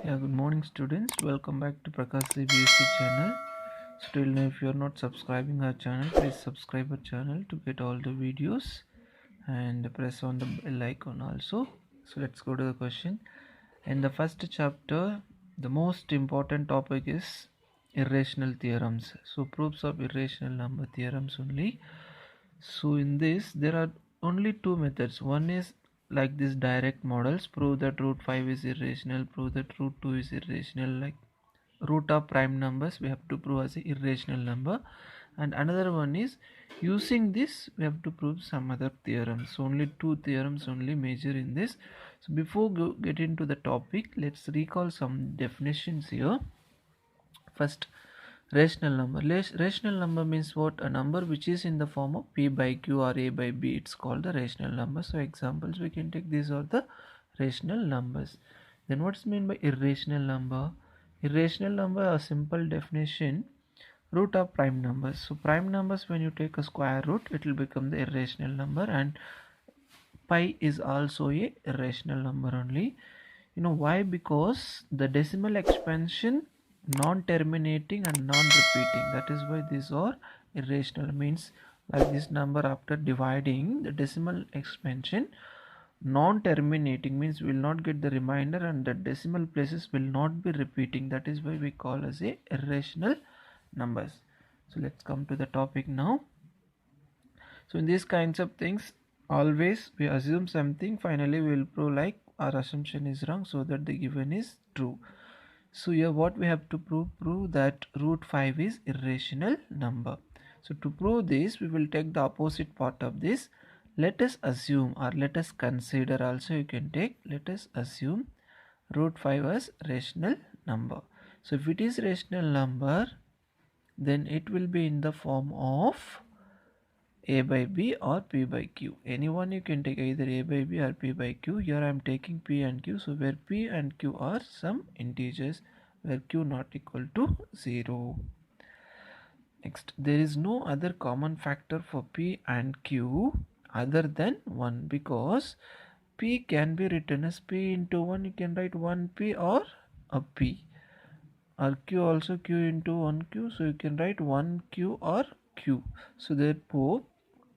Yeah, good morning, students. Welcome back to Prakash CBSE channel. Still, now, if you are not subscribing our channel, please subscribe our channel to get all the videos and press on the bell icon also. So let's go to the question. In the first chapter, the most important topic is irrational theorems. So proofs of irrational number theorems only. So in this there are only two methods. One is like this direct models, prove that root 5 is irrational, prove that root 2 is irrational. Like root of prime numbers we have to prove as a irrational number, and another one is using this we have to prove some other theorems. So only two theorems only major in this. So before get into the topic, let's recall some definitions here. First, rational number. Rational number means what? A number which is in the form of p by q or a by b. It's called the rational number. So examples we can take, these are the rational numbers. Then what's meant by irrational number? Irrational number, a simple definition, root of prime numbers. So prime numbers, when you take a square root, it will become the irrational number, and pi is also a irrational number only. You know why? Because the decimal expansion non-terminating and non-repeating, that is why these are irrational. Means like this number, after dividing, the decimal expansion non-terminating means we will not get the remainder and the decimal places will not be repeating. That is why we call as a irrational numbers. So let's come to the topic now. So in these kinds of things, always we assume something, finally we will prove like our assumption is wrong so that the given is true. So here what we have to prove that root 5 is irrational number. So to prove this, we will take the opposite part of this. Let us assume, or let us consider also, you can take, let us assume root 5 as rational number. So if it is rational number, then it will be in the form of a by b or p by q. Anyone you can take, either a by b or p by q. Here I am taking p and q. So where p and q are some integers, where q not equal to 0. Next, there is no other common factor for p and q other than 1, because p can be written as p into 1. You can write 1p or a p, or q also q into 1q. So you can write 1q or q. So therefore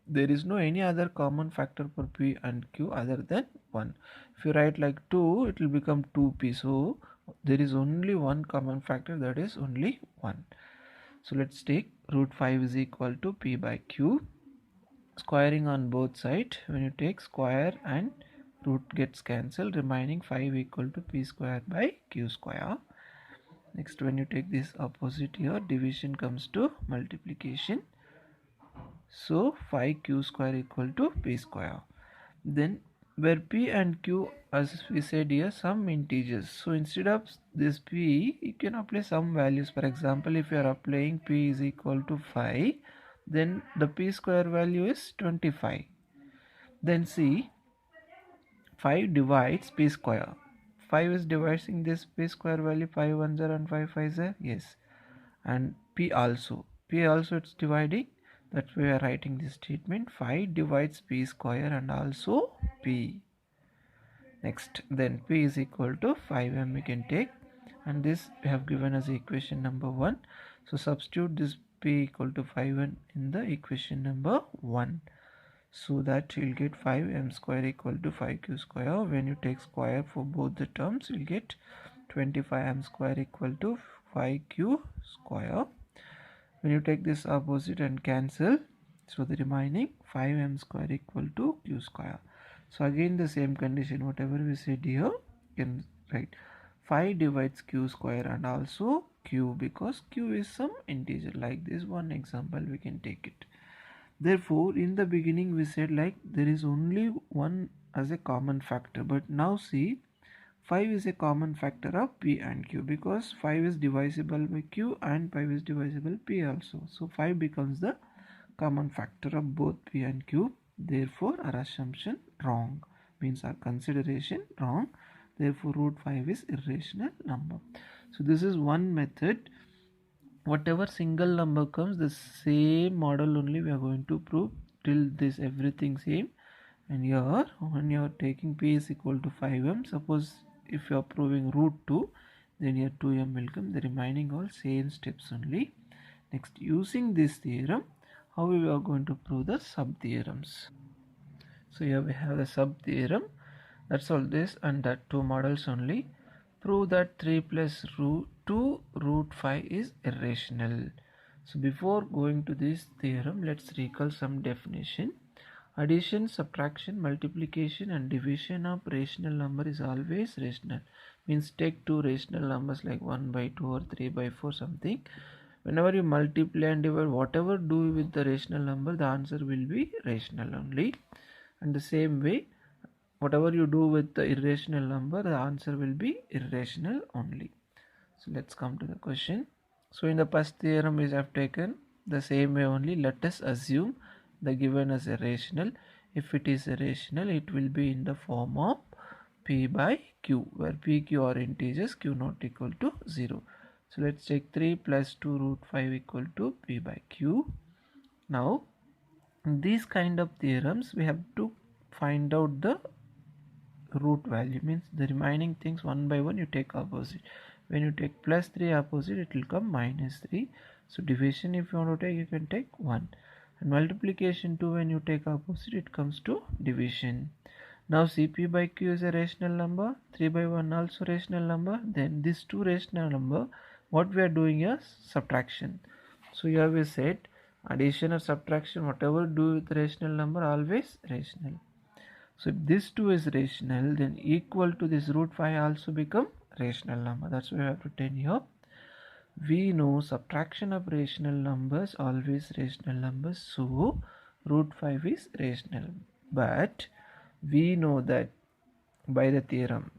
there is no any other common factor for p and q other than 1. If you write like 2, it will become 2p. So there is only one common factor, that is only 1. So let's take root 5 is equal to p by q. Squaring on both sides, when you take square and root gets cancelled, remaining 5 equal to p square by q square. Next, when you take this opposite here, division comes to multiplication. So 5q square equal to p square. Then where p and q, as we said here, some integers. So instead of this p, you can apply some values. For example, if you are applying p is equal to 5, then the p square value is 25. Then see, 5 divides p square. 5 is dividing this p square value, 5 ones are and 5 5s are, yes. And p also it's dividing. That's why we are writing this statement, 5 divides p square and also p. Next, then p is equal to 5m we can take, and this we have given as equation number 1. So substitute this p equal to 5m in the equation number 1, so that you'll get 5m square equal to 5q square. When you take square for both the terms, you'll get 25m square equal to 5q square. When you take this opposite and cancel, so the remaining 5m square equal to q square. So again the same condition, whatever we said here, you can write 5 divides q square and also q, because q is some integer. Like this one example we can take it. Therefore in the beginning we said like there is only one as a common factor, but now see, 5 is a common factor of p and q, because 5 is divisible by q and 5 is divisible p also. So 5 becomes the common factor of both p and q. Therefore our assumption wrong, means our consideration wrong. Therefore root 5 is irrational number. So this is one method. Whatever single number comes, the same model only we are going to prove till this everything same. And here when you are taking p is equal to 5m, suppose if you are proving root 2, then here 2m will come. The remaining all same steps only. Next, using this theorem, how we are going to prove the sub theorems. So here we have the sub theorem. That's all this, and that two models only. Prove that 3 plus root 2 root 5 is irrational. So before going to this theorem, let's recall some definition. Addition, subtraction, multiplication and division of rational number is always rational. Means take two rational numbers like 1 by 2 or 3 by 4 something. Whenever you multiply and divide, whatever do with the rational number, the answer will be rational only. And the same way, whatever you do with the irrational number, the answer will be irrational only. So let's come to the question. So in the first theorem we have taken the same way only. Let us assume the given as a rational. If it is a rational, it will be in the form of p by q, where p, q are integers, q not equal to 0. So let's take 3 plus 2 root 5 equal to p by q. Now in these kind of theorems we have to find out the root value, means the remaining things one by one you take opposite. When you take plus 3 opposite, it will come minus 3. So division, if you want to take, you can take 1. And multiplication 2, when you take opposite, it comes to division. Now Cp by q is a rational number, 3 by 1 also rational number. Then this two rational number, what we are doing is subtraction. So here we said addition or subtraction, whatever do with rational number, always rational. So if this 2 is rational, then equal to this root 5 also become rational number. That's why we have written here. We know subtraction of rational numbers always rational numbers, so root 5 is rational. But we know that by the theorem,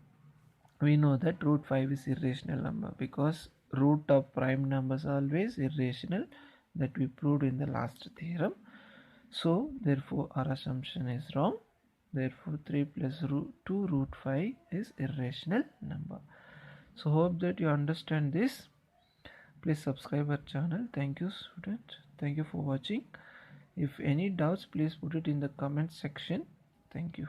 we know that root 5 is irrational number, because root of prime numbers always irrational, that we proved in the last theorem. So therefore our assumption is wrong. Therefore 3 plus 2 root 5 is irrational number. So hope that you understand this. Please subscribe our channel. Thank you, students. Thank you for watching. If any doubts, please put it in the comment section. Thank you.